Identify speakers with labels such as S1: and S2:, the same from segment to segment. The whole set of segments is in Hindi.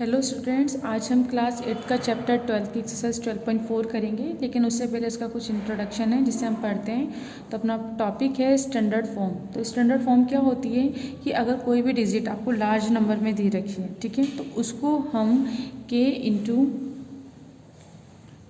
S1: हेलो स्टूडेंट्स, आज हम क्लास 8 का चैप्टर 12 की एक्सरसाइज 12.4 करेंगे। लेकिन उससे पहले इसका कुछ इंट्रोडक्शन है जिससे हम पढ़ते हैं। तो अपना टॉपिक है स्टैंडर्ड फॉर्म। तो स्टैंडर्ड फॉर्म क्या होती है कि अगर कोई भी डिजिट आपको लार्ज नंबर में दे रखी है, ठीक है, तो उसको हम k इंटू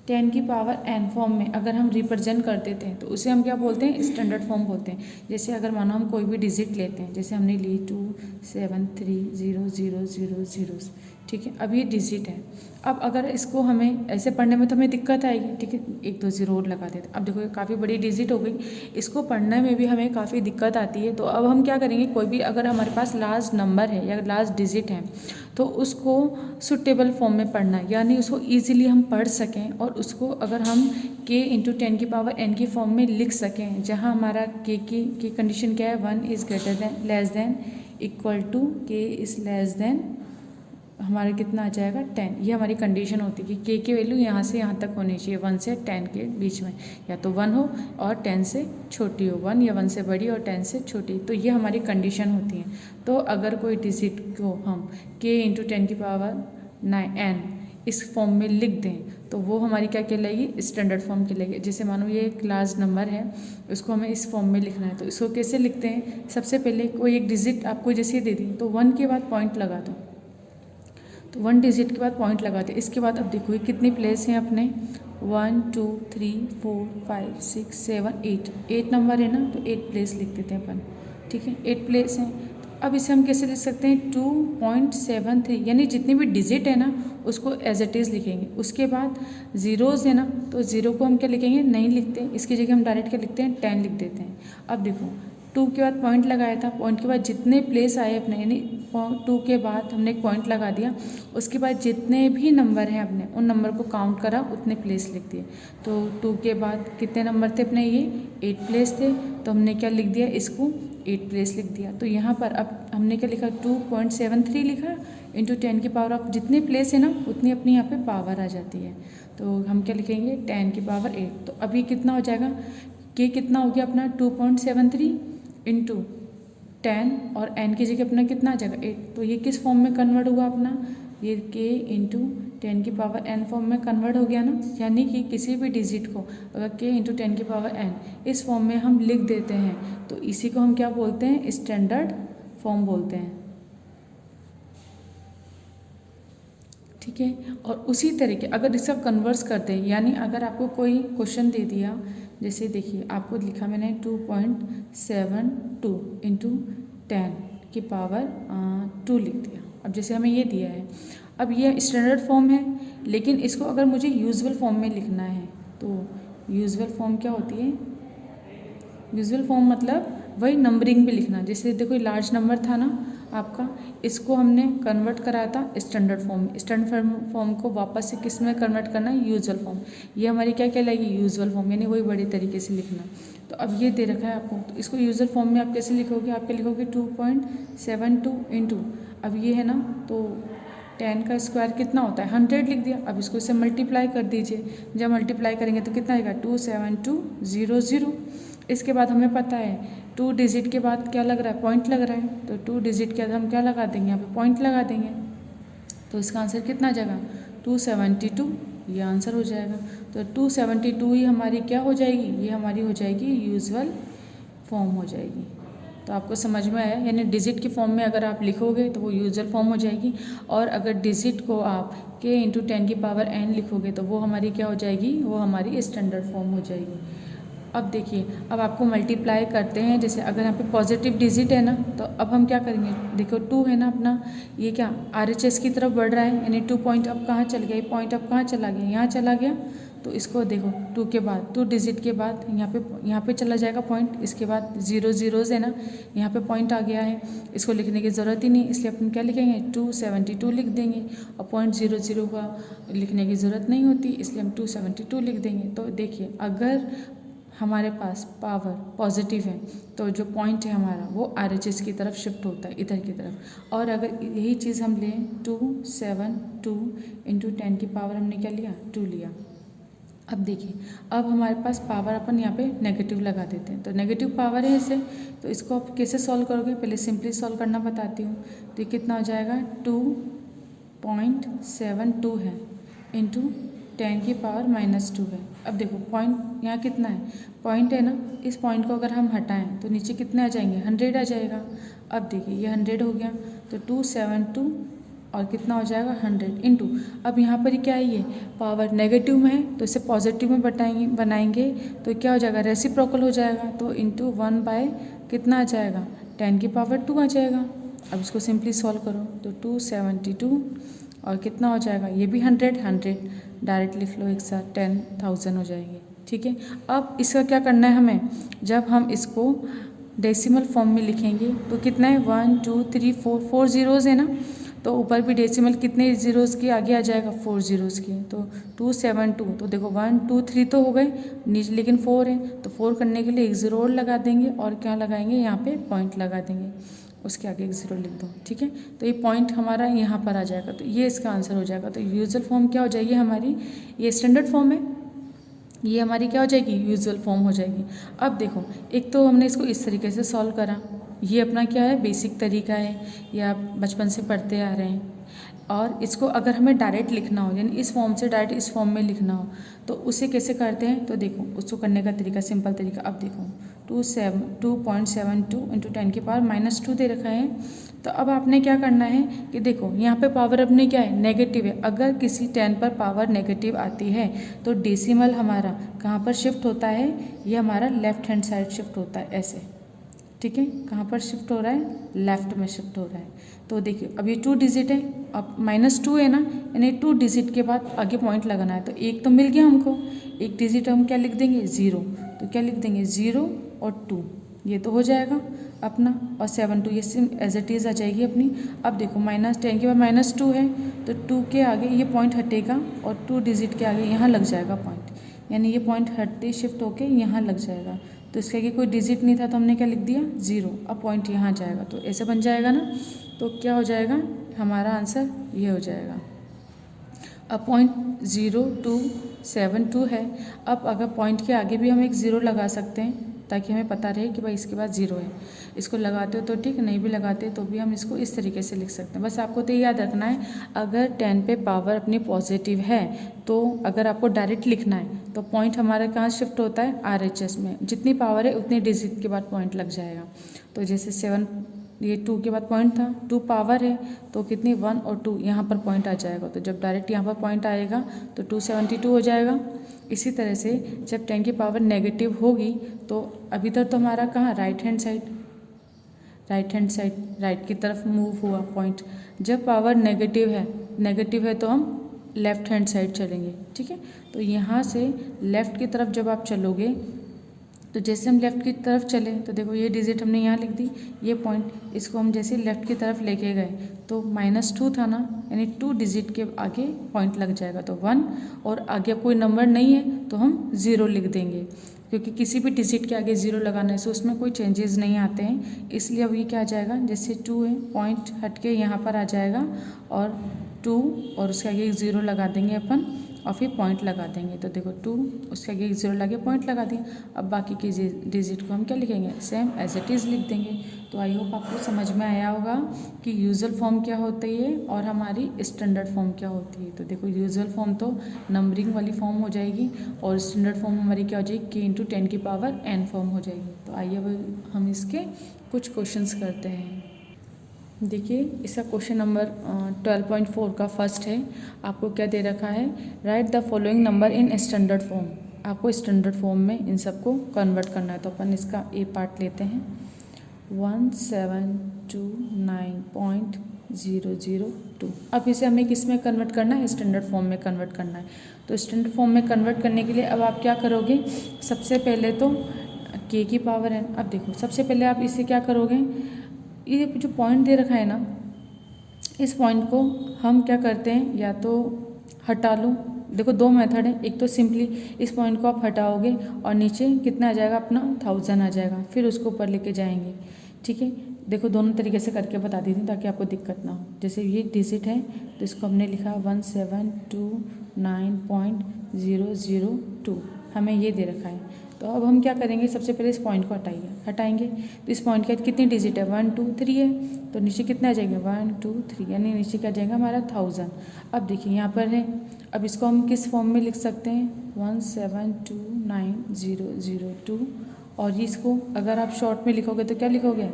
S1: 10 की पावर n फॉर्म में अगर हम रिप्रेजेंट कर देते हैं तो उसे हम क्या बोलते हैं, स्टैंडर्ड फॉर्म बोलते हैं। जैसे अगर मानो हम कोई भी डिजिट लेते हैं, जैसे हमने ली 2 7 3 0 0 0 0, ठीक है। अब ये डिजिट है। अब अगर इसको हमें ऐसे पढ़ने में तो हमें दिक्कत आएगी, ठीक है, 1 2 0 और लगा देते। अब देखो ये काफ़ी बड़ी डिजिट हो गई, इसको पढ़ने में भी हमें काफ़ी दिक्कत आती है। तो अब हम क्या करेंगे, कोई भी अगर हमारे पास लार्ज नंबर है या लार्ज डिजिट है तो उसको सुटेबल फॉर्म में पढ़ना है, यानी उसको ईजिली हम पढ़ सकें और उसको अगर हम k इंटू 10 की पावर n की फॉर्म में लिख सकें, जहाँ हमारा k की कंडीशन क्या है, 1 is greater than less than equal to k is less than हमारा कितना आ जाएगा 10। ये हमारी कंडीशन होती है कि k की वैल्यू यहाँ से यहाँ तक होनी चाहिए, 1 से 10 के बीच में, या तो 1 हो और 10 से छोटी हो, 1 या 1 से बड़ी और 10 से छोटी। तो ये हमारी कंडीशन होती है। तो अगर कोई डिजिट को हम k इंटू 10 की पावर n इस फॉर्म में लिख दें तो वो हमारी क्या कहलाएगी, स्टैंडर्ड फॉर्म कहलाएगी। जैसे मानो ये एक लार्ज नंबर है, उसको हमें इस फॉर्म में लिखना है, तो इसको कैसे लिखते हैं, सबसे पहले कोई एक डिजिट आपको जैसे दे दी तो 1 के बाद पॉइंट लगा दो, तो 1 डिजिट के बाद पॉइंट लगाते। इसके बाद अब देखो ये कितने प्लेस हैं अपने, 1 2 3 4 5 6 7 8 नंबर है ना, तो 8 प्लेस लिख देते हैं अपन, ठीक है, 8 प्लेस हैं। तो अब इसे हम कैसे लिख सकते हैं, 2.73, यानी जितनी भी डिजिट है ना उसको एज इट इज़ लिखेंगे। उसके बाद ज़ीरोज़ है ना, तो ज़ीरो को हम क्या लिखेंगे, नहीं लिखते, इसकी जगह हम डायरेक्ट क्या लिखते हैं, 10 लिख देते हैं। अब देखो 2 के बाद पॉइंट लगाया था, पॉइंट के बाद जितने प्लेस आए अपने, यानी 2 के बाद हमने एक पॉइंट लगा दिया, उसके बाद जितने भी नंबर हैं अपने उन नंबर को काउंट करा, उतने प्लेस लिख दिए। तो 2 के बाद कितने नंबर थे अपने, ये 8 प्लेस थे, तो हमने क्या लिख दिया, इसको 8 प्लेस लिख दिया। तो यहाँ पर अब हमने क्या लिखा, 2.73 लिखा इंटू 10 की पावर, अब जितने प्लेस है ना उतनी अपनी यहाँ पे पावर आ जाती है। तो हम क्या लिखेंगे, 10 की पावर 8। तो अभी कितना हो जाएगा, के कितना हो गया अपना, 2.73 इंटू 10 और n की जगह अपना कितना आ जाएगा, 8। तो ये किस फॉर्म में कन्वर्ट हुआ अपना, ये k इंटू 10 की पावर n फॉर्म में कन्वर्ट हो गया ना। यानी कि किसी भी डिजिट को अगर k इंटू 10 की पावर n इस फॉर्म में हम लिख देते हैं तो इसी को हम क्या बोलते हैं, स्टैंडर्ड फॉर्म बोलते हैं, ठीक है। और उसी तरीके अगर इसका कन्वर्स करते हैं, यानी अगर आपको कोई क्वेश्चन दे दिया, जैसे देखिए आपको लिखा मैंने 2.72 इंटू 10 की पावर 2 लिख दिया। अब जैसे हमें ये दिया है, अब ये स्टैंडर्ड फॉर्म है, लेकिन इसको अगर मुझे यूजुअल फॉर्म में लिखना है तो यूजुअल फॉर्म क्या होती है, यूजुअल फॉर्म मतलब वही नंबरिंग भी लिखना। जैसे देखो लार्ज नंबर था ना आपका, इसको हमने कन्वर्ट करा था स्टैंडर्ड फॉर्म में, स्टैंडर्ड फॉर्म को वापस से किस में कन्वर्ट करना है, यूजुअल फॉर्म। ये हमारी क्या कहलाएगी, यूजुअल फॉर्म, यानी वही बड़े तरीके से लिखना। तो अब ये दे रखा है आपको, तो इसको यूजुअल फॉर्म में आप कैसे लिखोगे, आप क्या लिखोगे, 2.72 इंटू, अब ये है ना, तो 10 का स्क्वायर कितना होता है, 100 लिख दिया। अब इसको इससे मल्टीप्लाई कर दीजिए, जब मल्टीप्लाई करेंगे तो कितना आएगा, 27200। इसके बाद हमें पता है 2 डिजिट के बाद क्या लग रहा है, पॉइंट लग रहा है, तो 2 डिजिट के बाद हम क्या लगा देंगे, यहाँ पे पॉइंट लगा देंगे। तो इसका आंसर कितना आ जाएगा, 272, ये आंसर हो जाएगा। तो 272 ही हमारी क्या हो जाएगी, ये हमारी हो जाएगी यूजुअल फॉर्म हो जाएगी। तो आपको समझ में आया, यानी डिजिट के फॉर्म में अगर आप लिखोगे तो वो यूजुअल फॉर्म हो जाएगी, और अगर डिजिट को आप k इंटू 10 की पावर n लिखोगे तो वो हमारी क्या हो जाएगी, वो हमारी स्टैंडर्ड फॉर्म हो जाएगी। अब देखिए, अब आपको मल्टीप्लाई करते हैं, जैसे अगर यहाँ पे पॉजिटिव डिजिट है ना, तो अब हम क्या करेंगे, देखो 2 है ना अपना, ये क्या RHS की तरफ बढ़ रहा है, यानी 2 पॉइंट अब कहाँ चल गया, ये पॉइंट अब कहाँ चला गया, यहाँ चला गया। तो इसको देखो 2 के बाद 2 डिजिट के बाद यहाँ पे चला जाएगा पॉइंट, इसके बाद 0 ज़ीरोज़ है ना, यहाँ पे पॉइंट आ गया है, इसको लिखने की ज़रूरत ही नहीं, इसलिए अपन क्या लिखेंगे, 272 लिख देंगे। और 0.00 का लिखने की ज़रूरत नहीं होती, इसलिए हम 272 लिख देंगे। तो देखिए अगर हमारे पास पावर पॉजिटिव है तो जो पॉइंट है हमारा वो RHS की तरफ शिफ्ट होता है, इधर की तरफ। और अगर यही चीज़ हम लें 272 इंटू 10 की पावर हमने क्या लिया, 2 लिया। अब देखिए, अब हमारे पास पावर अपन यहाँ पे नेगेटिव लगा देते हैं, तो नेगेटिव पावर है इसे, तो इसको आप कैसे सॉल्व करोगे, पहले सिंपली सॉल्व करना बताती हूँ। तो ये कितना हो जाएगा, 2 0.72 है इंटू 10 की पावर -2 है। अब देखो पॉइंट यहाँ कितना है, पॉइंट है ना, इस पॉइंट को अगर हम हटाएं तो नीचे कितने आ जाएंगे, 100 आ जाएगा। अब देखिए ये 100 हो गया तो 272 और कितना हो जाएगा 100 इंटू, अब यहाँ पर क्या है, ये पावर नेगेटिव में है तो इसे पॉजिटिव में बनाएंगे तो क्या हो जाएगा, रेसिप्रोकल हो जाएगा। तो इंटू 1 बाय कितना आ जाएगा, 10 की पावर 2 आ जाएगा। अब इसको सिंपली सॉल्व करो तो 272 और कितना हो जाएगा, ये भी 100 डायरेक्ट लिख लो एक साथ, 10,000 हो जाएगी। ठीक है, अब इसका क्या करना है हमें, जब हम इसको डेसिमल फॉर्म में लिखेंगे तो कितना है 1 2 3 4 ज़ीरोज़ है ना, तो ऊपर भी डेसिमल कितने ज़ीरोज़ के आगे आ जाएगा, 4 ज़ीरोज़ के। तो 272 तो देखो 1 2 3 तो हो गए नीचे, लेकिन 4 है तो 4 करने के लिए एक ज़ीरो और लगा देंगे और क्या लगाएंगे, यहाँ पे पॉइंट लगा देंगे, उसके आगे एक ज़ीरो लिख दो। ठीक है, तो ये पॉइंट हमारा यहाँ पर आ जाएगा, तो ये इसका आंसर हो जाएगा। तो यूजुअल फॉर्म क्या हो जाएगी हमारी, ये स्टैंडर्ड फॉर्म है, ये हमारी क्या हो जाएगी, यूजुअल फॉर्म हो जाएगी। अब देखो एक तो हमने इसको इस तरीके से सॉल्व करा, ये अपना क्या है, बेसिक तरीका है, ये आप बचपन से पढ़ते आ रहे हैं। और इसको अगर हमें डायरेक्ट लिखना हो, यानी इस फॉर्म से डायरेक्ट इस फॉर्म में लिखना हो, तो उसे कैसे करते हैं, तो देखो उसको करने का तरीका सिंपल तरीका, अब देखो 2.72 इंटू 10 की पावर -2 दे रखा है। तो अब आपने क्या करना है कि देखो यहाँ पे पावर अपनी क्या है, नेगेटिव है। अगर किसी 10 पर पावर नेगेटिव आती है तो डेसिमल हमारा कहाँ पर शिफ्ट होता है, ये हमारा लेफ्ट हैंड साइड शिफ्ट होता है ऐसे। ठीक है, कहाँ पर शिफ्ट हो रहा है, लेफ्ट में शिफ्ट हो रहा है। तो देखिए अब ये 2 डिजिट है, अब -2 है ना, यानी 2 डिजिट के बाद आगे पॉइंट लगाना है। तो एक तो मिल गया हमको, एक डिजिट हम क्या लिख देंगे, 0। तो क्या लिख देंगे, 0 और 2, ये तो हो जाएगा अपना, और 72 ये सिम एज इट इज़ आ जाएगी अपनी। अब देखो -10 के बाद -2 है तो 2 के आगे ये पॉइंट हटेगा और 2 डिजिट के आगे यहाँ लग जाएगा पॉइंट, यानी ये पॉइंट हटते शिफ्ट होके यहाँ लग जाएगा। तो इसके आगे कोई डिजिट नहीं था तो हमने क्या लिख दिया, 0। अब पॉइंट यहाँ जाएगा तो ऐसे बन जाएगा ना, तो क्या हो जाएगा हमारा आंसर, ये हो जाएगा। अब पॉइंट 0272 है। अब अगर पॉइंट के आगे भी हम एक ज़ीरो लगा सकते हैं ताकि हमें पता रहे कि भाई इसके बाद 0 है। इसको लगाते हो तो ठीक, नहीं भी लगाते तो भी हम इसको इस तरीके से लिख सकते हैं। बस आपको तो याद रखना है, अगर 10 पे पावर अपनी पॉजिटिव है तो अगर आपको डायरेक्ट लिखना है तो पॉइंट हमारा कहाँ शिफ्ट होता है, RHS में। जितनी पावर है उतनी डिजिट के बाद पॉइंट लग जाएगा। तो जैसे 7, ये 2 के बाद पॉइंट था, 2 पावर है तो कितनी 1 और 2 यहाँ पर पॉइंट आ जाएगा। तो जब डायरेक्ट यहाँ पर पॉइंट आएगा तो 272 हो जाएगा। इसी तरह से जब 10 की पावर नेगेटिव होगी तो अभी तक तो हमारा कहाँ, राइट हैंड साइड राइट की तरफ मूव हुआ पॉइंट। जब पावर नेगेटिव है तो हम लेफ्ट हैंड साइड चलेंगे। ठीक है, तो यहाँ से लेफ़्ट की तरफ जब आप चलोगे तो जैसे हम लेफ़्ट की तरफ चले तो देखो ये डिजिट हमने यहाँ लिख दी, ये पॉइंट, इसको हम जैसे लेफ़्ट की तरफ लेके गए तो -2 था ना, यानी 2 डिजिट के आगे पॉइंट लग जाएगा तो 1, और आगे कोई नंबर नहीं है तो हम 0 लिख देंगे, क्योंकि किसी भी डिजिट के आगे 0 लगाने से उसमें कोई चेंजेस नहीं आते हैं। इसलिए अब ये क्या आ जाएगा, जैसे 2 है पॉइंट हट के यहाँ पर आ जाएगा और 2 और उसके आगे एक 0 लगा देंगे अपन और फिर पॉइंट लगा देंगे। तो देखो 2 उसके आगे एक 0 लगे पॉइंट लगा दिया। अब बाकी की डिजिट को हम क्या लिखेंगे, सेम एज इट इज़ लिख देंगे। तो आई होप आपको समझ में आया होगा कि यूजुअल फॉर्म क्या होती है और हमारी स्टैंडर्ड फॉर्म क्या होती है। तो देखो यूजुअल फॉर्म तो नंबरिंग वाली फॉर्म हो जाएगी और स्टैंडर्ड फॉर्म हमारी क्या हो जाएगी, k × 10 की पावर n फॉर्म हो जाएगी। तो आइए अब हम इसके कुछ क्वेश्चंस करते हैं। देखिए इसका क्वेश्चन नंबर 12.4 का फर्स्ट है। आपको क्या दे रखा है, right the following number in standard form. आपको स्टैंडर्ड फॉर्म में इन सबको कन्वर्ट करना है। तो अपन इसका ए पार्ट लेते हैं, 1729.002। अब इसे हमें किस में कन्वर्ट करना है, स्टैंडर्ड फॉर्म में कन्वर्ट करना है। तो स्टैंडर्ड फॉर्म में कन्वर्ट करने के लिए अब आप क्या करोगे, सबसे पहले तो k की पावर n। अब देखो सबसे पहले आप इसे क्या करोगे, ये जो पॉइंट दे रखा है ना, इस पॉइंट को हम क्या करते हैं, या तो हटा लो। देखो 2 मेथड है, एक तो सिंपली इस पॉइंट को आप हटाओगे और नीचे कितना आ जाएगा अपना 1000 आ जाएगा, फिर उसको ऊपर लेके जाएंगे। ठीक है, देखो दोनों तरीके से करके बता देती हूँ ताकि आपको दिक्कत ना हो। जैसे ये डिजिट है तो इसको हमने लिखा 1729.002, हमें ये दे रखा है। तो अब हम क्या करेंगे, सबसे पहले इस पॉइंट को हटाएंगे। तो इस पॉइंट के कितनी डिजिट है, 1 2 3 है, तो नीचे कितना आ जाएगा 1 2 3, यानी नीचे क्या जाएगा हमारा 1000। अब देखिए यहाँ पर है, अब इसको हम किस फॉर्म में लिख सकते हैं, 1729,002, और इसको अगर आप शॉर्ट में लिखोगे तो क्या लिखोगे,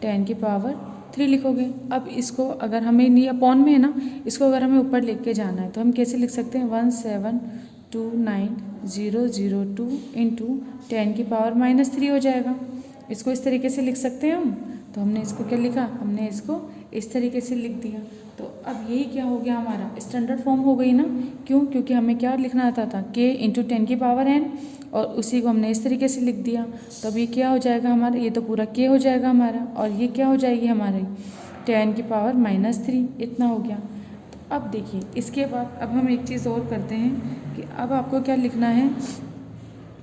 S1: 10⁻³ लिखोगे। अब इसको अगर हमें नहीं अपॉन में है ना, इसको अगर हमें ऊपर लिख के जाना है तो हम कैसे लिख सकते हैं, 1729,002 इंटू 10⁻³ हो जाएगा। इसको इस तरीके से लिख सकते हैं हम। तो हमने इसको क्या लिखा, हमने इसको इस तरीके से लिख दिया। तो अब यही क्या हो गया, हमारा स्टैंडर्ड फॉर्म हो गई ना। क्यों, क्योंकि हमें क्या लिखना आता था, k इंटू 10⁻n, और उसी को हमने इस तरीके से लिख दिया। तो अब ये क्या हो जाएगा हमारा, ये तो पूरा k हो जाएगा हमारा, और ये क्या हो जाएगी हमारी 10⁻³ इतना हो गया। तो अब देखिए इसके बाद अब हम एक चीज़ और करते हैं कि अब आपको क्या लिखना है,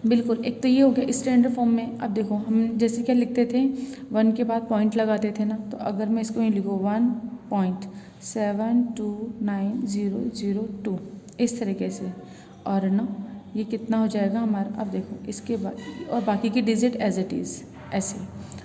S1: बिल्कुल एक तो ये हो गया स्टैंडर्ड फॉर्म में। अब देखो हम जैसे क्या लिखते थे, 1 के बाद पॉइंट लगाते थे ना, तो अगर मैं इसको यूँ लिखूँ 1.729002 इस तरीके से, और ना ये कितना हो जाएगा हमारा। अब देखो इसके बाद और बाकी की डिजिट एज इट इज़ ऐसे।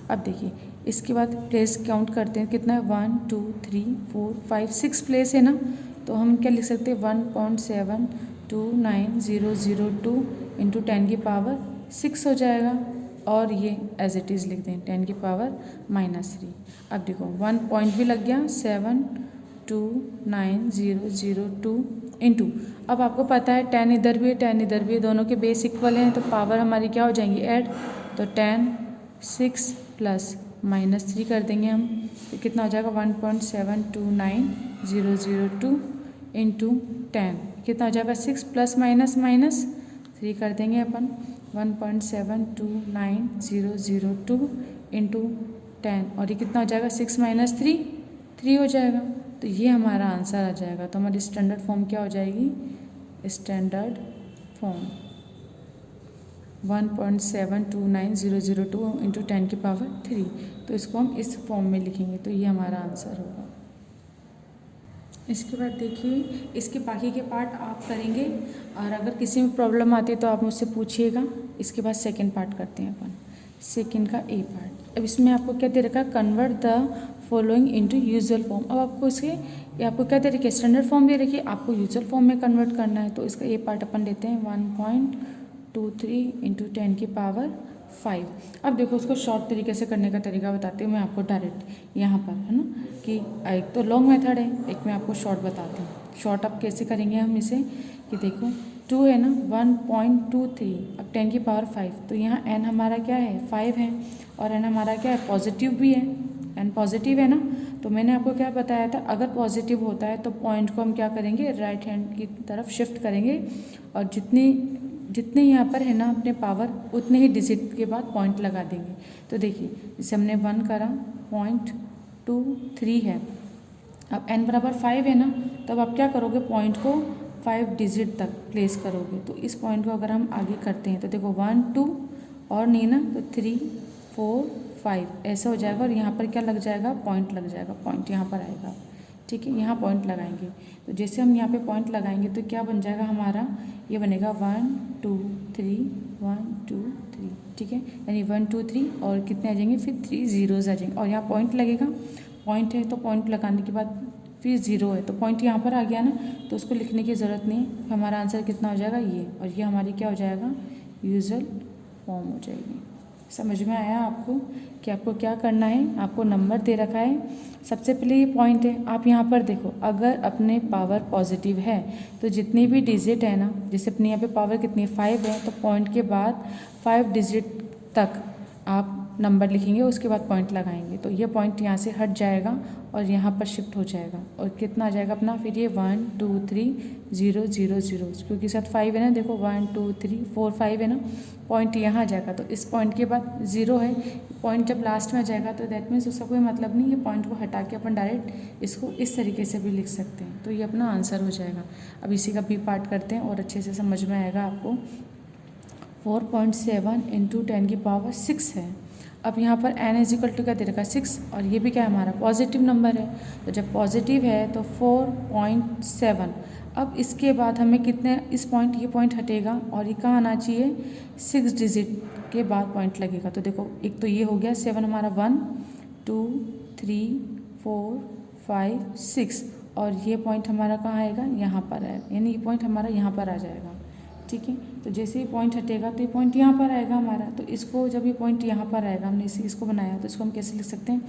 S1: अब देखिए इसके बाद प्लेस काउंट करते हैं, कितना है 1 2 3 4 5 6 प्लेस है ना। तो हम क्या लिख सकते हैं, 1.729002 इंटू 10⁻6 हो जाएगा, और ये एज इट इज़ लिख दें 10⁻³ अब देखो 1 पॉइंट भी लग गया, 729,002 इंटू, अब आपको पता है 10 इधर भी है 10 इधर भी है, दोनों के बेस इक्वल हैं, तो पावर हमारी क्या हो जाएंगी ऐड। तो 10 6 प्लस -3 कर देंगे हम, तो कितना हो जाएगा 1.729002 इंटू 10, कितना हो जाएगा 6 प्लस -3 कर देंगे अपन, 1.729002 इंटू 10, और ये कितना हो जाएगा 6 -3 हो जाएगा। तो ये हमारा आंसर आ जाएगा। तो हमारी स्टैंडर्ड फॉर्म क्या हो जाएगी, स्टैंडर्ड फॉर्म 1.729002 इंटू 10⁻3। तो इसको हम इस फॉर्म में लिखेंगे, तो ये हमारा आंसर होगा। इसके बाद देखिए इसके बाकी के पार्ट आप करेंगे, और अगर किसी में प्रॉब्लम आती है तो आप मुझसे पूछिएगा। इसके बाद सेकंड पार्ट करते हैं अपन, सेकंड का ए पार्ट। अब इसमें आपको क्या दे रखा है, convert the following into usual form. अब आपको इसके ये आपको क्या दे रखी है, स्टैंडर्ड फॉर्म दे रखी है, आपको यूजुअल फॉर्म में कन्वर्ट करना है। तो इसका ए पार्ट अपन लेते हैं 1.23 इंटू 10⁻5। अब देखो उसको शॉर्ट तरीके से करने का तरीका बताती हूँ मैं आपको डायरेक्ट यहाँ पर, है ना, कि एक तो लॉन्ग मेथड है, एक मैं आपको शॉर्ट बताती हूँ। शॉर्ट अब कैसे करेंगे हम इसे, कि देखो 2 है ना, 1.23, अब 10⁻5, तो यहाँ n हमारा क्या है 5 है, और n हमारा क्या है पॉजिटिव भी है, n पॉजिटिव है ना। तो मैंने आपको क्या बताया था, अगर पॉजिटिव होता है तो पॉइंट को हम क्या करेंगे, राइट हैंड की तरफ शिफ्ट करेंगे, और जितने यहाँ पर है ना अपने पावर, उतने ही डिजिट के बाद पॉइंट लगा देंगे। तो देखिए जैसे हमने 1 करा, 0.23 है, अब n बराबर 5 है ना, तब आप क्या करोगे, पॉइंट को 5 डिजिट तक प्लेस करोगे। तो इस पॉइंट को अगर हम आगे करते हैं तो देखो 1 2 और नहीं ना, तो 3 4 5 ऐसा हो जाएगा, और यहाँ पर क्या लग जाएगा, पॉइंट लग जाएगा, पॉइंट यहाँ पर आएगा, ठीक है, यहाँ पॉइंट लगाएंगे। तो जैसे हम यहाँ पे पॉइंट लगाएंगे तो क्या बन जाएगा हमारा, ये बनेगा 1 2 3 1 2 3, ठीक है, यानी 1 2 3 और कितने आ जाएंगे, फिर 3 zeros आ जाएंगे, और यहाँ पॉइंट लगेगा, पॉइंट है तो पॉइंट लगाने के बाद फिर 0 है, तो पॉइंट यहाँ पर आ गया ना, तो उसको लिखने की ज़रूरत नहीं, हमारा आंसर कितना हो जाएगा ये, और ये हमारी क्या हो जाएगा, यूजुअल फॉर्म हो जाएगी। समझ में आया आपको कि आपको क्या करना है, आपको नंबर दे रखा है, सबसे पहले ये पॉइंट है, आप यहाँ पर देखो, अगर अपने पावर पॉजिटिव है तो जितनी भी डिजिट है ना, जैसे अपने यहाँ पे पावर कितनी है 5 है, तो पॉइंट के बाद 5 डिजिट तक आप नंबर लिखेंगे, उसके बाद पॉइंट लगाएंगे, तो ये पॉइंट यहाँ से हट जाएगा और यहाँ पर शिफ्ट हो जाएगा, और कितना आ जाएगा अपना, फिर ये 1 2 3 0 0 0, क्योंकि साथ 5 है ना, देखो 1 2 3 4 5 है ना, पॉइंट यहाँ आ जाएगा, तो इस पॉइंट के बाद 0 है, पॉइंट जब लास्ट में आ जाएगा तो दैट मीन्स उसका कोई मतलब नहीं, ये पॉइंट को हटा के अपन डायरेक्ट इसको इस तरीके से भी लिख सकते हैं, तो ये अपना आंसर हो जाएगा। अब इसी का बी पार्ट करते हैं और अच्छे से समझ में आएगा आपको। 4.7 इंटू 10⁻6 है। अब यहाँ पर n इज इक्वल टू क्या दे रखा है 6 और ये भी क्या है हमारा पॉजिटिव नंबर है, तो जब पॉजिटिव है तो 4.7। अब इसके बाद हमें कितने इस पॉइंट ये पॉइंट हटेगा और ये कहाँ आना चाहिए 6 डिजिट के बाद पॉइंट लगेगा। तो देखो एक तो ये हो गया 7 हमारा 1 2 3 4 5 6 और ये पॉइंट हमारा कहाँ आएगा यहाँ पर है, यानी ये पॉइंट हमारा यहाँ पर आ जाएगा। ठीक है, तो जैसे ही पॉइंट हटेगा तो ये पॉइंट यहाँ पर आएगा हमारा, तो इसको जब ये पॉइंट यहाँ पर आएगा हमने इसको बनाया तो इसको हम कैसे लिख सकते हैं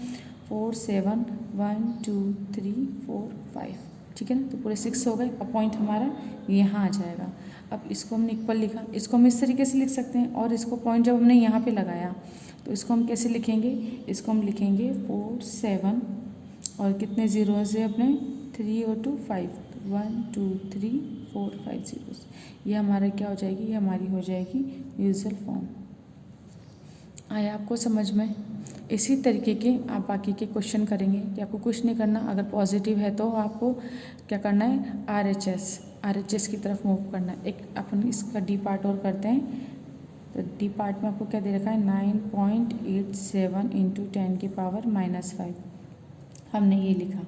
S1: 4 7 1 2 3 4 5। ठीक है ना, तो पूरे 6 हो गए। अब पॉइंट हमारा यहाँ आ जाएगा। अब इसको हमने इक्वल लिखा, इसको हम इस तरीके से लिख सकते हैं। और इसको पॉइंट जब हमने यहाँ पे लगाया तो इसको हम कैसे लिखेंगे, इसको हम लिखेंगे 4 7 और कितने जीरो से अपने 3 और 2 5 1 2 3 4 5 जीरो। ये हमारा क्या हो जाएगी, ये हमारी हो जाएगी यूजुअल फॉर्म। आया आपको समझ में? इसी तरीके के आप बाकी के क्वेश्चन करेंगे कि आपको कुछ नहीं करना। अगर पॉजिटिव है तो आपको क्या करना है आरएचएस की तरफ मूव करना है। एक अपन इसका डी पार्ट और करते हैं। तो डी पार्ट में आपको क्या दे रखा है 9.87 इंटू 10 की पावर -5 हमने ये लिखा।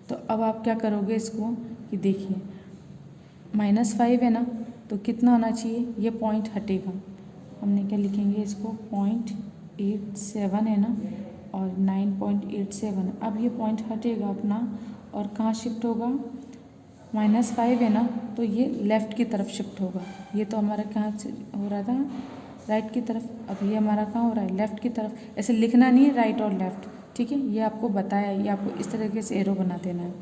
S1: तो अब आप क्या करोगे इसको कि देखिए -5 है ना, तो कितना आना चाहिए, ये पॉइंट हटेगा। हमने क्या लिखेंगे इसको 0.87 है ना और 9.87 है। अब ये पॉइंट हटेगा अपना और कहाँ शिफ्ट होगा, -5 है ना, तो ये लेफ़्ट की तरफ शिफ्ट होगा। ये तो हमारा कहाँ से हो रहा था, राइट की तरफ। अब ये हमारा कहाँ हो रहा है, लेफ़्ट की तरफ। ऐसे लिखना नहीं है राइट और लेफ़्ट, ठीक है, ये आपको बताया है, ये आपको इस तरीके से एरो बना देना है।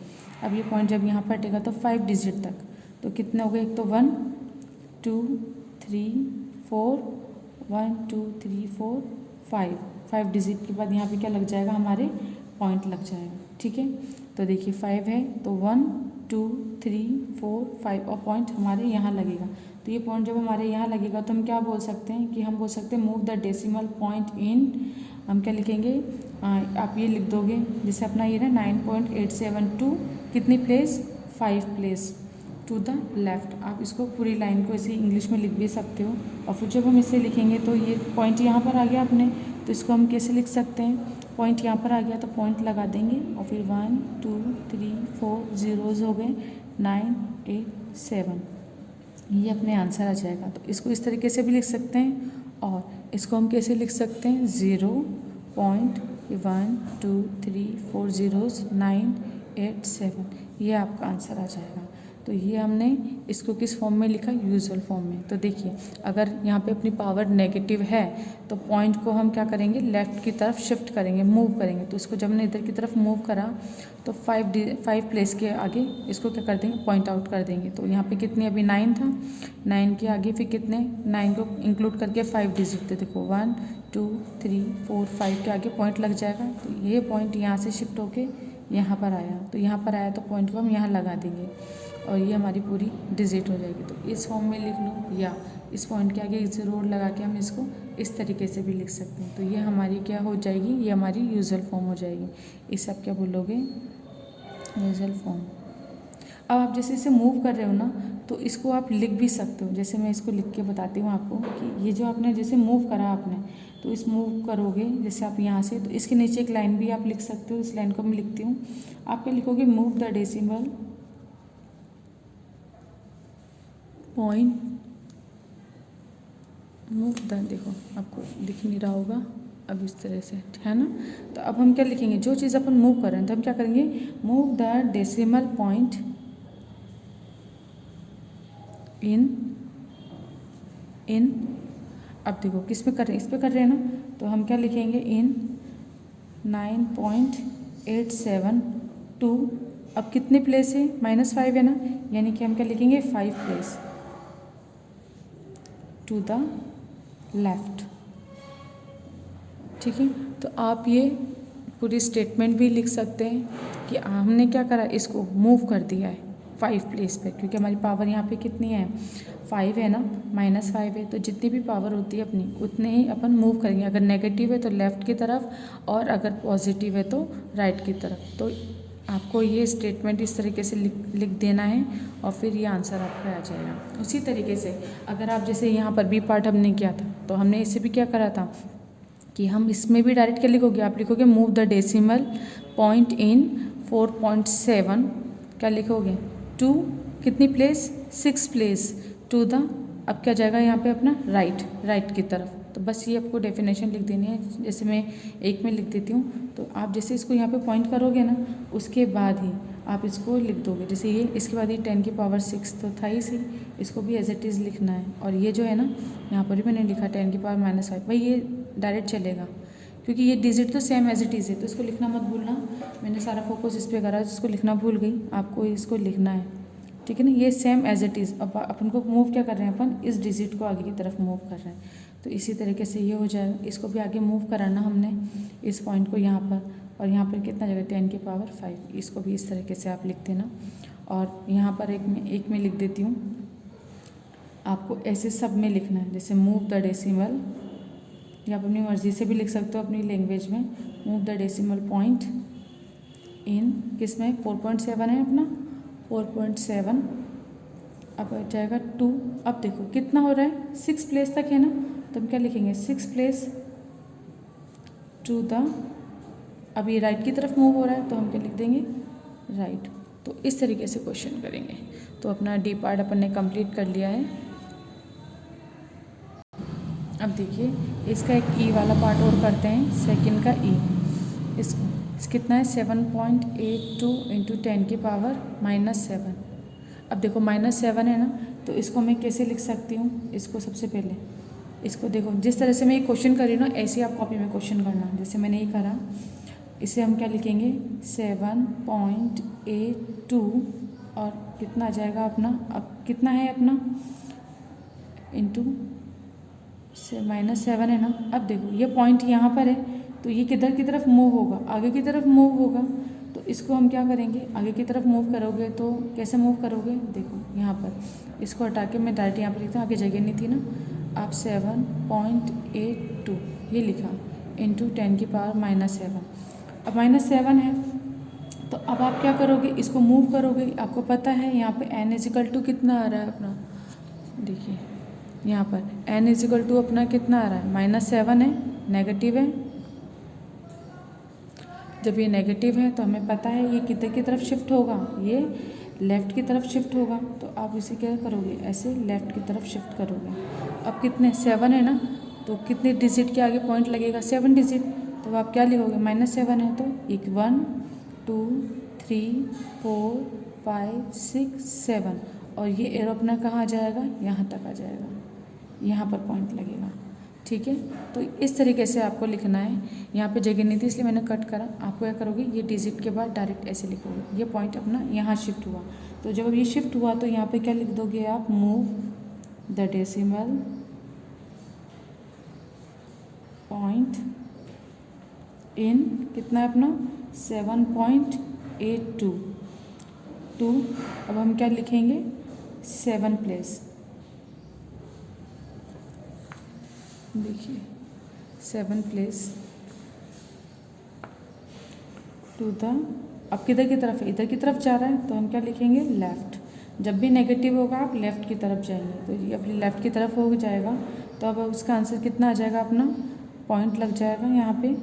S1: अब ये पॉइंट जब यहाँ पर हटेगा तो 5 डिजिट तक, तो कितने हो गए, एक तो 1 2 3 4 1 2 3 4 5 डिजिट के बाद यहाँ पे क्या लग जाएगा, हमारे पॉइंट लग जाएगा। ठीक है, तो देखिए 5 है तो 1 2 3 4 5 और पॉइंट हमारे यहाँ लगेगा। तो ये पॉइंट जब हमारे यहाँ लगेगा तो हम क्या बोल सकते हैं कि हम बोल सकते हैं move the decimal point in, हम क्या लिखेंगे, आप ये लिख दोगे जैसे अपना ये ना 9.872 कितनी place, 5 place to the left. आप इसको पूरी लाइन को ऐसे इंग्लिश में लिख भी सकते हो। और फिर जब हम इसे लिखेंगे तो ये पॉइंट यहाँ पर आ गया अपने, तो इसको हम कैसे लिख सकते हैं, पॉइंट यहाँ पर आ गया तो पॉइंट लगा देंगे और फिर 1 2 3 4 जीरोज़ हो गए 9 8 7, ये अपने आंसर आ जाएगा। तो इसको इस तरीके से भी लिख सकते हैं और इसको हम कैसे लिख सकते हैं 0.1 2 3 4 जीरोज़ 9 8 7, ये आपका आंसर आ जाएगा। तो ये हमने इसको किस फॉर्म में लिखा, यूजुअल फॉर्म में। तो देखिए अगर यहाँ पे अपनी पावर नेगेटिव है तो पॉइंट को हम क्या करेंगे, लेफ़्ट की तरफ शिफ्ट करेंगे, मूव करेंगे। तो इसको जब हमने इधर की तरफ मूव करा तो 5 प्लेस के आगे इसको क्या कर देंगे, पॉइंट आउट कर देंगे। तो यहाँ पे कितने, अभी 9 था, 9 के आगे फिर कितने, 9 को इंक्लूड करके 5 डिजिट थे। देखो 1 2 3 4 5 के आगे पॉइंट लग जाएगा। तो ये पॉइंट यहाँ से शिफ्ट होके यहाँ पर आया, तो यहाँ पर आया तो पॉइंट को हम यहाँ लगा देंगे और ये हमारी पूरी डिजिट हो जाएगी। तो इस फॉर्म में लिख लो या इस पॉइंट के आगे एक ज़रूर लगा के हम इसको इस तरीके से भी लिख सकते हैं। तो ये हमारी क्या हो जाएगी, ये हमारी यूजुअल फॉर्म हो जाएगी। इसे आप क्या बोलोगे, यूजुअल फॉर्म। अब आप जैसे इसे मूव कर रहे हो ना तो इसको आप लिख भी सकते हो। जैसे मैं इसको लिख के बताती हूँ आपको कि ये जो आपने जैसे मूव करा आपने, तो इस मूव करोगे जैसे आप यहाँ से, तो इसके नीचे एक लाइन भी आप लिख सकते हो। इस लाइन को मैं लिखती हूँ, आप क्या लिखोगे, move the decimal point, move the, देखो आपको दिख नहीं रहा होगा अब इस तरह से, है ना। तो अब हम क्या लिखेंगे, जो चीज़ अपन मूव कर रहे हैं तो हम क्या करेंगे, move the decimal point in अब देखो किस पे कर रहे हैं, इस पे कर रहे हैं ना, तो हम क्या लिखेंगे, इन 9.872। अब कितने प्लेस है, -5 है ना, यानी कि हम क्या लिखेंगे 5 प्लेस टू द लेफ्ट। ठीक है, तो आप ये पूरी स्टेटमेंट भी लिख सकते हैं कि हमने क्या करा, इसको मूव कर दिया है 5 प्लेस पे, क्योंकि हमारी पावर यहाँ पे कितनी है, 5 है ना, -5 है। तो जितनी भी पावर होती है अपनी उतने ही अपन मूव करेंगे। अगर नेगेटिव है तो लेफ़्ट की तरफ और अगर पॉजिटिव है तो राइट की तरफ। तो आपको ये स्टेटमेंट इस तरीके से लिख देना है और फिर ये आंसर आपका आ जाएगा। उसी तरीके से अगर आप जैसे यहाँ पर बी पार्ट हमने किया था तो हमने इससे भी क्या करा था कि हम इसमें भी डायरेक्ट क्या लिखोगे, आप लिखोगे move the decimal point in 4.7, क्या लिखोगे, टू कितनी प्लेस, 6 प्लेस टू द, अब क्या जाएगा यहाँ पे अपना राइट की तरफ। तो बस ये आपको डेफिनेशन लिख देनी है। जैसे मैं एक में लिख देती हूँ, तो आप जैसे इसको यहाँ पे पॉइंट करोगे ना, उसके बाद ही आप इसको लिख दोगे। जैसे ये इसके बाद ये 10 की पावर 6 तो था ही सही, इसको भी एज इट इज़ लिखना है। और ये जो है ना, यहाँ पर भी मैंने लिखा 10 की पावर -5, भाई ये डायरेक्ट चलेगा क्योंकि ये डिजिट तो सेम एज इट इज़ है, तो इसको लिखना मत भूलना। मैंने सारा फोकस इस पर करा, जिसको लिखना भूल गई, आपको इसको लिखना है, ठीक है ना। ये सेम एज इट इज़। अब अपन को मूव क्या कर रहे हैं, अपन इस डिजिट को आगे की तरफ मूव कर रहे हैं, तो इसी तरीके से ये हो जाएगा। इसको भी आगे मूव कराना हमने, इस पॉइंट को यहाँ पर, और यहाँ पर कितना जाएगा 10 की पावर 5, इसको भी इस तरीके से आप लिख देना। और यहाँ पर एक में लिख देती हूँ, आपको ऐसे सब में लिखना है। जैसे मूव द डेसिमल, या आप अपनी मर्जी से भी लिख सकते हो अपनी लैंग्वेज में, move the decimal point in किसमें 4.7 है अपना 4.7, अब जाएगा 2। अब देखो कितना हो रहा है, 6 प्लेस तक है ना, तो हम क्या लिखेंगे 6 प्लेस टू द, अब ये राइट की तरफ मूव हो रहा है, तो हम क्या लिख देंगे राइट। तो इस तरीके से क्वेश्चन करेंगे। तो अपना डी पार्ट अपन ने कंप्लीट कर लिया है। अब देखिए इसका एक ई वाला पार्ट और करते हैं, सेकंड का ई। इस कितना है 7.82 इंटू 10 की पावर -7। अब देखो -7 है ना, तो इसको मैं कैसे लिख सकती हूँ, इसको सबसे पहले इसको देखो, जिस तरह से मैं ये क्वेश्चन कर रही हूँ ना, ऐसे ही आप कॉपी में क्वेश्चन करना। जैसे मैंने ये करा, इसे हम क्या लिखेंगे 7.82 और कितना आ जाएगा अपना, अब कितना है अपना इंटू से -7 है ना। अब देखो ये पॉइंट यहाँ पर है, तो ये किधर की तरफ मूव होगा, आगे की तरफ मूव होगा। तो इसको हम क्या करेंगे, आगे की तरफ मूव करोगे तो कैसे मूव करोगे, देखो यहाँ पर इसको हटा के मैं डायरेक्ट यहाँ पर लिखता हूँ, आगे जगह नहीं थी ना। आप 7.82 ये लिखा इंटू 10 की पावर -7। अब -7 है, तो अब आप क्या करोगे, इसको मूव करोगे। आपको पता है यहाँ पे n = कितना आ रहा है अपना, देखिए यहाँ पर n = अपना कितना आ रहा है -7 है, नेगेटिव है। जब ये नेगेटिव है तो हमें पता है ये किधर की तरफ शिफ्ट होगा, ये लेफ़्ट की तरफ शिफ्ट होगा। तो आप इसे क्या करोगे, ऐसे लेफ़्ट की तरफ शिफ्ट करोगे। अब कितने 7 है ना, तो कितने डिजिट के आगे पॉइंट लगेगा 7 डिजिट। तो आप क्या लिखोगे, -7 है तो 1 2 3 4 5 6 7, और ये एरो अपना कहाँ आ जाएगा, यहाँ तक आ जाएगा, यहाँ पर पॉइंट लगेगा, ठीक है। तो इस तरीके से आपको लिखना है। यहाँ पे जगह नहीं थी इसलिए मैंने कट करा। आपको क्या करोगे, ये डिजिट के बाद डायरेक्ट ऐसे लिखोगे, ये पॉइंट अपना यहाँ शिफ्ट हुआ। तो जब ये शिफ्ट हुआ तो यहाँ पे क्या लिख दोगे आप, move the decimal point in कितना है अपना 7.82 टू, अब हम क्या लिखेंगे 7 प्लेस, देखिए 7 प्लेस टू द, अब किधर की तरफ है, इधर की तरफ जा रहा है, तो हम क्या लिखेंगे लेफ़्ट। जब भी नेगेटिव होगा आप लेफ़्ट की तरफ जाएंगे, तो ये अपनी लेफ़्ट की तरफ हो जाएगा। तो अब उसका आंसर कितना आ जाएगा, अपना पॉइंट लग जाएगा यहाँ पे,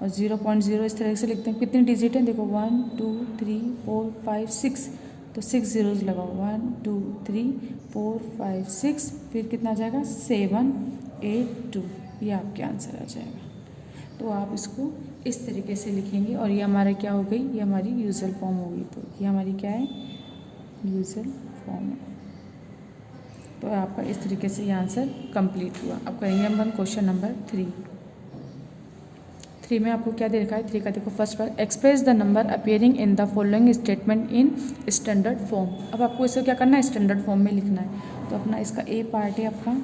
S1: और 0.0 इस तरह से लिखते हैं। कितने डिजिट हैं देखो 1 2 3 4 5 6, तो 6 zeros लगाओ, 1 2 3 4 5 6, फिर कितना आ जाएगा 7.82, ये आपके आंसर आ जाएगा। तो आप इसको इस तरीके से लिखेंगे, और ये हमारा क्या हो गई, ये हमारी यूजुअल फॉर्म होगी। तो ये हमारी क्या है, यूजुअल फॉर्म है। तो आपका इस तरीके से ये आंसर कंप्लीट हुआ। अब करेंगे हम क्वेश्चन नंबर 3 में आपको क्या दे रखा है, 3 का देखो first part, express the number appearing in the following statement in standard form. अब आपको इसको क्या करना है, स्टैंडर्ड फॉर्म में लिखना है। तो अपना इसका ए पार्ट है आपका,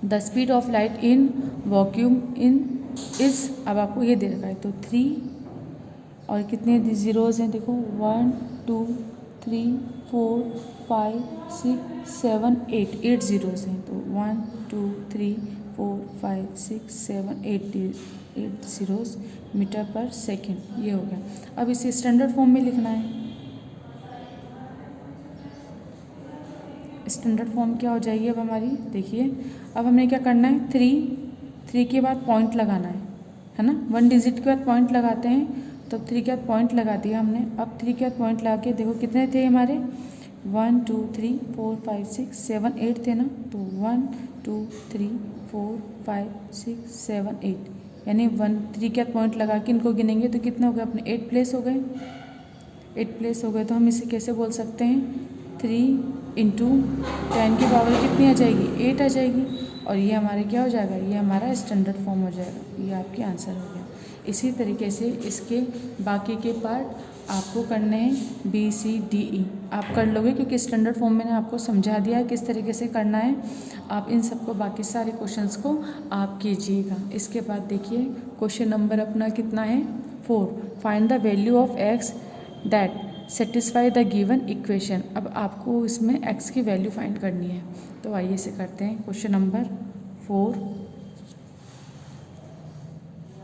S1: the speed of light in vacuum इन इस, अब आपको ये दे रखा है। तो 3 और कितने ज़ीरोज़ हैं देखो 1 2 3 4 5 6 7 8 ज़ीरोज़ हैं। तो 1 2 3 4 5 6 7 8 ज़ीरोज़ मीटर पर सेकेंड, ये हो गया। अब इसे स्टैंडर्ड फॉर्म में लिखना है। स्टैंडर्ड फॉर्म क्या हो जाएगी अब हमारी, देखिए अब हमने क्या करना है, 3 के बाद पॉइंट लगाना है। है ना। 1 डिजिट के बाद पॉइंट लगाते हैं, तो 3 के बाद पॉइंट लगा दिया हमने। अब 3 के बाद पॉइंट लगा के देखो कितने थे हमारे, 1 2 3 4 5 6 7 8 थे ना। तो 1 2 3 4 5 6 7 8, यानी 3 के बाद पॉइंट लगा के इनको गिनेंगे तो कितने हो गए अपने, 8 प्लेस हो गए। 8 प्लेस हो गए, तो हम इसे कैसे बोल सकते हैं, 3 इंटू 10 की पावर कितनी आ जाएगी, 8 आ जाएगी। और ये हमारे क्या हो जाएगा, ये हमारा स्टैंडर्ड फॉर्म हो जाएगा। ये आपके आंसर हो गया। इसी तरीके से इसके बाकी के पार्ट आपको करने हैं, बी सी डी ई आप कर लोगे, क्योंकि स्टैंडर्ड फॉर्म मैंने आपको समझा दिया है किस तरीके से करना है। आप इन सबको, बाकी सारे क्वेश्चंस को आप कीजिएगा। इसके बाद देखिए क्वेश्चन नंबर अपना कितना है, 4, find the value of x that satisfy the given equation. अब आपको इसमें x की वैल्यू फाइंड करनी है, तो आइए इसे करते हैं। क्वेश्चन नंबर 4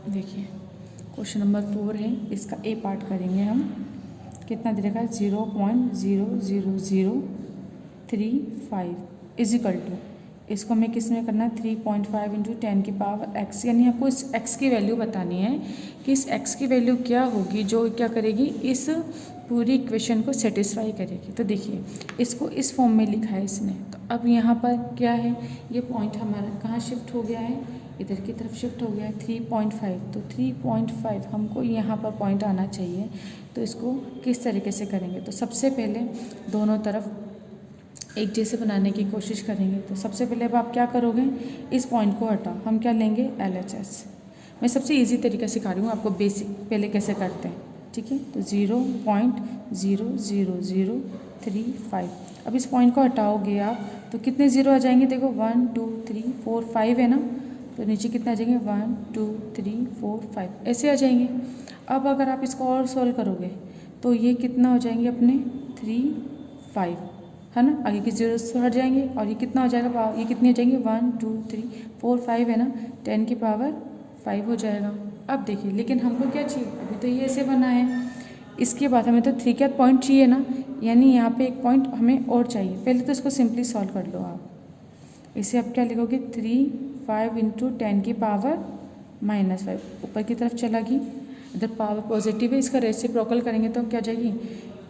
S1: देखिए, क्वेश्चन नंबर 4 है, इसका ए पार्ट करेंगे हम। कितना दे रखा है, 0.00035 इजिकल टू, इसको हमें किस में करना है, 3.5 इंटू 10 की पावर x, यानी आपको इस x की वैल्यू बतानी है कि इस x की वैल्यू क्या होगी जो क्या करेगी, इस पूरी इक्वेशन को सेटिस्फाई करेगी। तो देखिए इसको इस फॉर्म में लिखा है इसने। तो अब यहाँ पर क्या है, ये पॉइंट हमारा कहाँ शिफ्ट हो गया है, इधर की तरफ शिफ्ट हो गया है 3.5। तो 3.5 हमको यहाँ पर पॉइंट आना चाहिए। तो इसको किस तरीके से करेंगे, तो सबसे पहले दोनों तरफ एक जैसे बनाने की कोशिश करेंगे। तो सबसे पहले अब आप क्या करोगे, इस पॉइंट को हटाओ, हम क्या लेंगे, LHS। मैं सबसे इजी तरीका सिखा रही हूँ आपको, बेसिक पहले कैसे करते हैं, ठीक है। तो 0.00035। अब इस पॉइंट को हटाओगे आप तो कितने ज़ीरो आ जाएंगे, देखो 1 2 3 4 5 है ना। तो नीचे कितने आ जाएंगे, 1 2 3 4 5 ऐसे आ जाएंगे। अब अगर आप इसको और सॉल्व करोगे तो ये कितना हो जाएंगे अपने 3 5, है ना। आगे की जीरो से हट जाएंगे और ये कितना हो जाएगा, ये कितनी हो जाएंगे, 1 2 3 4 5 है ना, 10 की पावर 5 हो जाएगा। अब देखिए, लेकिन हमको क्या चाहिए, अभी तो ये ऐसे बना है, इसके बाद हमें तो 3 का पॉइंट चाहिए ना, यानी यहाँ पे एक पॉइंट हमें और चाहिए। पहले तो इसको सिंपली सॉल्व कर लो आप। इसे आप क्या लिखोगे, 3 5 इंटू 10 की पावर -5 ऊपर की तरफ चला गई, इधर पावर पॉजिटिव है, इसका रेसिप्रोकल करेंगे तो क्या जाएगी,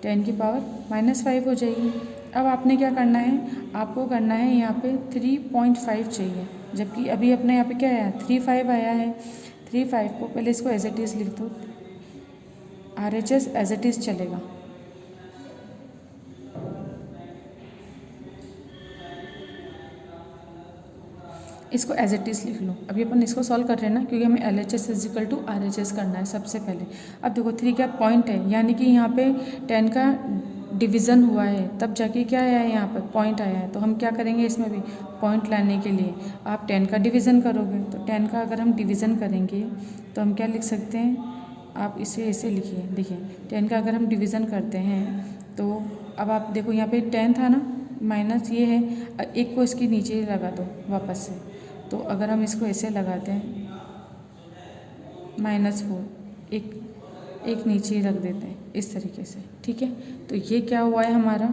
S1: 10 की पावर -5 हो जाएगी। अब आपने क्या करना है, आपको करना है यहाँ पे 3.5 चाहिए, जबकि अभी अपने यहाँ पे क्या आया, 3.5 आया है। 3.5 को पहले इसको एज इट इज़ लिख दो, RHS एज इट इज़ चलेगा। इसको एज इट इज़ लिख लो। अभी अपन इसको सॉल्व कर रहे हैं ना, क्योंकि हमें LHS इजिकल टू RHS करना है सबसे पहले। अब देखो 3 क्या पॉइंट है, यानी कि यहाँ पे 10 का डिवीज़न हुआ है, तब जाके क्या आया है, यहाँ पर पॉइंट आया है। तो हम क्या करेंगे, इसमें भी पॉइंट लाने के लिए आप 10 का डिवीज़न करोगे। तो 10 का अगर हम डिवीज़न करेंगे तो हम क्या लिख सकते हैं, आप इसे ऐसे लिखिए। देखिए 10 का अगर हम डिवीज़न करते हैं तो अब आप देखो यहाँ पे 10 था ना, माइनस ये है, एक को इसके नीचे ही लगा दो वापस से। तो अगर हम इसको ऐसे लगाते हैं -4, एक नीचे ही रख देते हैं इस तरीके से, ठीक है। तो ये क्या हुआ है हमारा,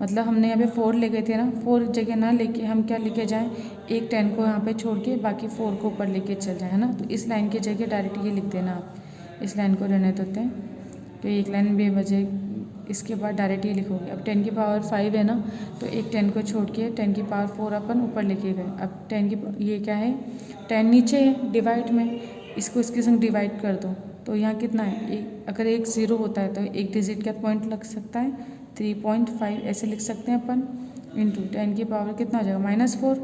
S1: मतलब हमने यहाँ पे 4 ले गए थे ना, 4 जगह ना लेके हम क्या लेके जाएं, एक 10 को यहाँ पे छोड़ के बाकी 4 को ऊपर लेके चल जाए, है ना। तो इस लाइन की जगह डायरेक्ट ये लिख देना आप, इस लाइन को रहने देते हैं। तो एक लाइन बेवजह, इसके बाद डायरेक्ट ये लिखोगे। अब 10 की पावर 5 है ना, तो एक 10 को छोड़ के 10 की पावर 4 अपन ऊपर लेके गए। अब 10 की ये क्या है, 10 नीचे है डिवाइड में, इसको इसके संग डिवाइड कर दो। तो यहाँ कितना है, एक, अगर एक 0 होता है तो एक डिजिट का पॉइंट लग सकता है, 3.5 ऐसे लिख सकते हैं अपन, इंटू 10 की पावर कितना हो जाएगा -4,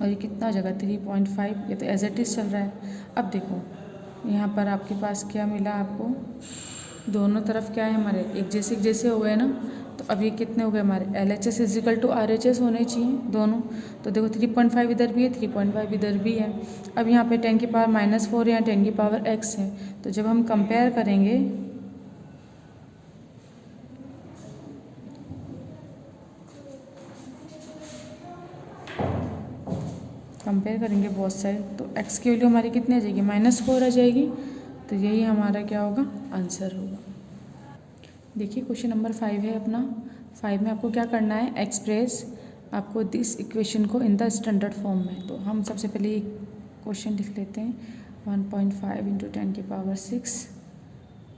S1: और ये कितना हो जाएगा 3.5। ये तो एज इट इज़ चल रहा है। अब देखो यहाँ पर आपके पास क्या मिला आपको, दोनों तरफ क्या है हमारे एक जैसे हो गए ना। तो अब ये कितने हो गए हमारे, LHS इजिकल टू RHS होने चाहिए दोनों। तो देखो 3.5 इधर भी है, 3.5 इधर भी है। अब यहाँ पे 10 की पावर -4 या 10 की पावर x है। तो जब हम कंपेयर करेंगे बहुत साइड, तो x की वैल्यू हमारी कितनी आ जाएगी, -4 आ जाएगी। तो यही हमारा क्या होगा, आंसर होगा। देखिए क्वेश्चन नंबर 5 है अपना। 5 में आपको क्या करना है, एक्सप्रेस आपको दिस इक्वेशन को इन द स्टैंडर्ड फॉर्म में। तो हम सबसे पहले क्वेश्चन लिख लेते हैं, 1.5 इंटू 10 की पावर 6,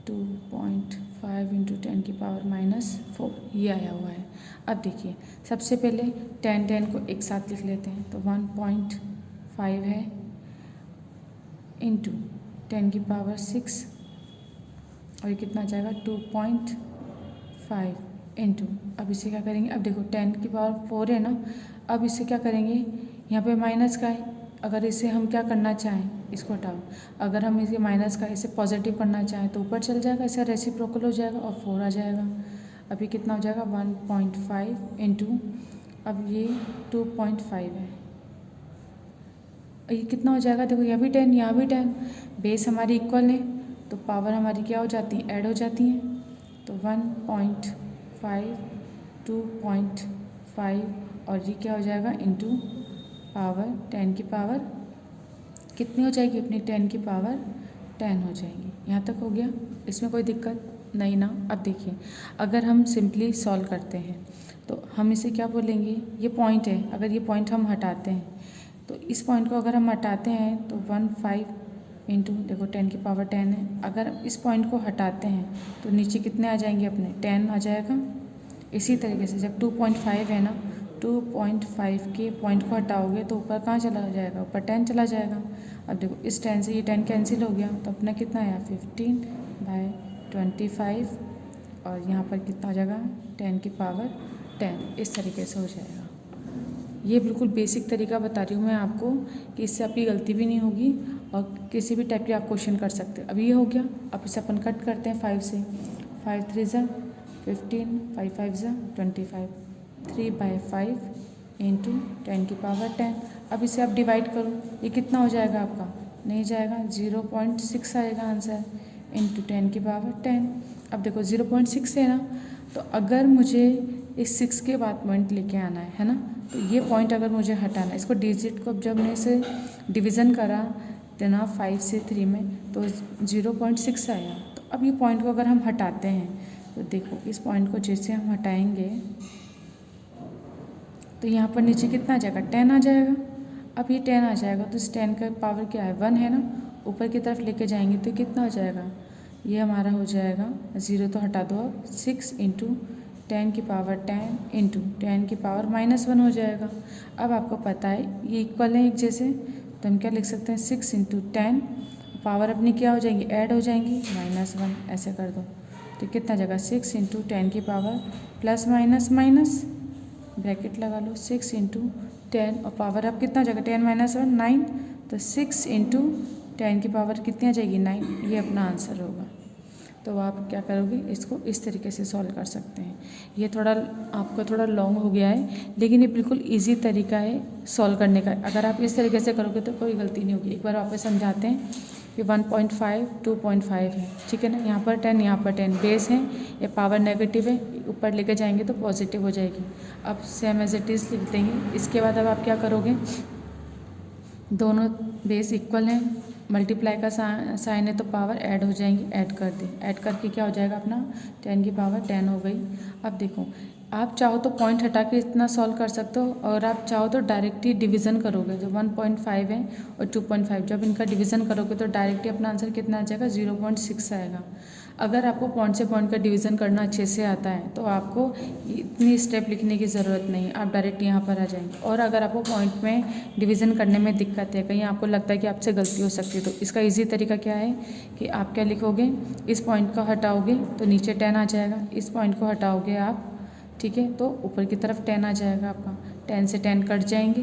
S1: 2.5 इंटू 10 की पावर -4, ये आया हुआ है। अब देखिए सबसे पहले 10 को एक साथ लिख लेते हैं, तो 1.5 है इंटू 10 की पावर 6, और ये कितना आ जाएगा 2.5 इंटू, अब इसे क्या करेंगे, अब देखो 10 की पावर 4 है ना, अब इसे क्या करेंगे, यहाँ पे माइनस का है, अगर इसे हम क्या करना चाहें, इसको हटाओ, अगर हम इसे माइनस का इसे पॉजिटिव करना चाहें तो ऊपर चल जाएगा, इसे रेसिप्रोकल हो जाएगा और 4 आ जाएगा। अभी कितना हो जाएगा 1.5 इंटू, अब ये 2.5 है, ये कितना हो जाएगा, देखो यहाँ भी 10 यहाँ भी 10, बेस हमारी इक्वल है तो पावर हमारी क्या हो जाती है, ऐड हो जाती हैं। तो 1.5 2.5 और ये क्या हो जाएगा इंटू पावर 10 की पावर कितनी हो जाएगी अपनी, 10 की पावर 10 हो जाएगी। यहाँ तक हो गया, इसमें कोई दिक्कत नहीं ना। अब देखिए अगर हम सिंपली सॉल्व करते हैं तो हम इसे क्या बोलेंगे, ये पॉइंट है, अगर ये पॉइंट हम हटाते हैं तो इस पॉइंट को अगर हम हटाते हैं तो 1.5 इंटू, देखो 10 की पावर 10 है, अगर इस पॉइंट को हटाते हैं तो नीचे कितने आ जाएंगे अपने, 10 आ जाएगा। इसी तरीके से जब 2.5 है ना, 2.5 के पॉइंट को हटाओगे तो ऊपर कहाँ चला जाएगा, ऊपर 10 चला जाएगा। अब देखो इस 10 से ये 10 कैंसिल हो गया तो अपना कितना आया 15/25, और यहाँ पर कितना हो जाएगा 10 की पावर 10, इस तरीके से हो जाएगा। ये बिल्कुल बेसिक तरीका बता रही हूँ मैं आपको कि इससे आपकी गलती भी नहीं होगी और किसी भी टाइप के आप क्वेश्चन कर सकते हैं। अब ये हो गया, अब इसे अपन कट करते हैं 5 से, 5 3 ज़ा 15, 5 5 ज़ा 25, 3/5 इंटू 10 की पावर 10। अब इसे आप डिवाइड करो, ये कितना हो जाएगा आपका, नहीं जाएगा, 0.6 आएगा आंसर इंटू 10 की पावर 10। अब देखो 0.6 है ना, तो अगर मुझे इस 6 के बाद पॉइंट लेके आना है ना, तो ये पॉइंट अगर मुझे हटाना है, इसको डिजिट को जब मैं इसे डिवीज़न करा देना 5 से 3 में तो 0.6 आया। तो अब ये पॉइंट को अगर हम हटाते हैं तो देखो इस पॉइंट को जैसे हम हटाएंगे तो यहाँ पर नीचे कितना आ जाएगा, 10 आ जाएगा। अब ये 10 आ जाएगा तो इस 10 का पावर क्या है, 1 है ना, ऊपर की तरफ लेके जाएंगे तो कितना हो जाएगा, ये हमारा हो जाएगा 0 तो हटा दो, अब 6 इंटू 10 की पावर 10 इंटू 10 की पावर -1 हो जाएगा। अब आपको पता है ये इक्वल है एक जैसे, तो हम क्या लिख सकते हैं 6 इंटू 10, पावर अपनी क्या हो जाएंगी, ऐड हो जाएंगी, -1 ऐसे कर दो तो कितना जाएगा 6 इंटू 10 की power plus minus minus bracket लगा लो, 6 इंटू 10 और पावर अब कितना जाएगा 10 - 1 9, तो 6 इंटू 10 की पावर कितनी आ जाएगी 9, ये अपना आंसर होगा। तो आप क्या करोगे, इसको इस तरीके से सॉल्व कर सकते हैं। ये थोड़ा आपका थोड़ा लॉन्ग हो गया है, लेकिन ये बिल्कुल इजी तरीका है सॉल्व करने का। अगर आप इस तरीके से करोगे तो कोई गलती नहीं होगी। एक बार वापस समझाते हैं कि 1.5 2.5 है, ठीक है ना, यहाँ पर 10 यहाँ पर 10 बेस है, ये पावर नेगेटिव है, ऊपर लेके जाएंगे तो पॉजिटिव हो जाएगी। अब सेम एज इट इज़ लिख देंगे। इसके बाद अब आप क्या करोगे, दोनों बेस इक्वल हैं, मल्टीप्लाई का साइन है तो पावर ऐड हो जाएंगी, ऐड कर दें, ऐड करके क्या हो जाएगा अपना 10 की पावर 10 हो गई। अब देखो आप चाहो तो पॉइंट हटा के इतना सॉल्व कर सकते हो, और आप चाहो तो डायरेक्ट ही डिवीज़न करोगे। जो 1.5 है और 2.5 जब इनका डिवीज़न करोगे तो डायरेक्ट ही अपना आंसर कितना आ जाएगा 0.6 आएगा। अगर आपको पॉइंट से पॉइंट का डिवीज़न करना अच्छे से आता है तो आपको इतनी स्टेप लिखने की ज़रूरत नहीं है, आप डायरेक्ट यहाँ पर आ जाएंगे। और अगर आपको पॉइंट में डिवीज़न करने में दिक्कत है, कहीं आपको लगता है कि आपसे गलती हो सकती है, तो इसका ईजी तरीका क्या है कि आप क्या लिखोगे, इस पॉइंट को हटाओगे तो नीचे 10 आ जाएगा, इस पॉइंट को हटाओगे आप, ठीक है, तो ऊपर की तरफ 10 आ जाएगा आपका, 10 से 10 कट जाएंगे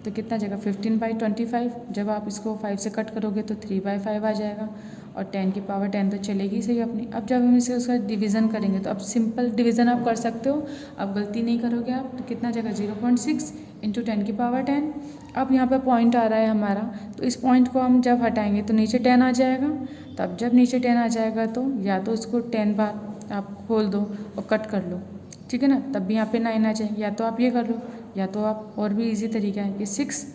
S1: तो कितना जाएगा 15/25। जब आप इसको 5 से कट करोगे तो 3/5 आ जाएगा, और 10 की पावर 10 तो चलेगी सही अपनी। अब जब हम इसे उसका डिवीज़न करेंगे तो अब सिंपल डिवीज़न आप कर सकते हो, अब गलती नहीं करोगे आप, तो कितना जाएगा 0.6 इंटू 10 की पावर 10। अब यहाँ पर पॉइंट आ रहा है हमारा, तो इस पॉइंट को हम जब हटाएंगे तो नीचे 10 आ जाएगा। तब जब नीचे 10 आ जाएगा तो या तो उसको 10 बार आप खोल दो और कट कर लो, ठीक है ना, तब भी यहाँ पे 9 आ जाए। या तो आप ये कर लो, या तो आप और भी इजी तरीका है कि 6,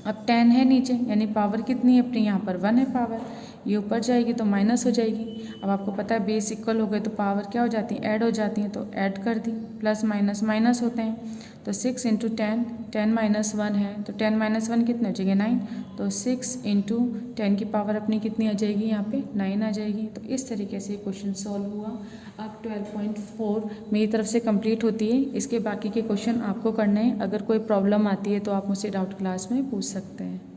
S1: अब 10 है नीचे, यानी पावर कितनी है अपनी यहाँ पर 1 है पावर, ये ऊपर जाएगी तो माइनस हो जाएगी। अब आपको पता है बेस इक्वल हो गए तो पावर क्या हो जाती है, ऐड हो जाती हैं, तो ऐड कर दी, प्लस माइनस माइनस होते हैं। तो 6 इंटू 10, 10 माइनस 1 है, तो 10 माइनस 1 कितने हो जाएंगे 9, तो 6 इंटू 10 की पावर अपनी कितनी आ जाएगी, यहाँ पे 9 आ जाएगी। तो इस तरीके से क्वेश्चन सॉल्व हुआ। अब 12.4 मेरी तरफ से कंप्लीट होती है। इसके बाकी के क्वेश्चन आपको करने हैं। अगर कोई प्रॉब्लम आती है तो आप मुझसे डाउट क्लास में पूछ सकते हैं।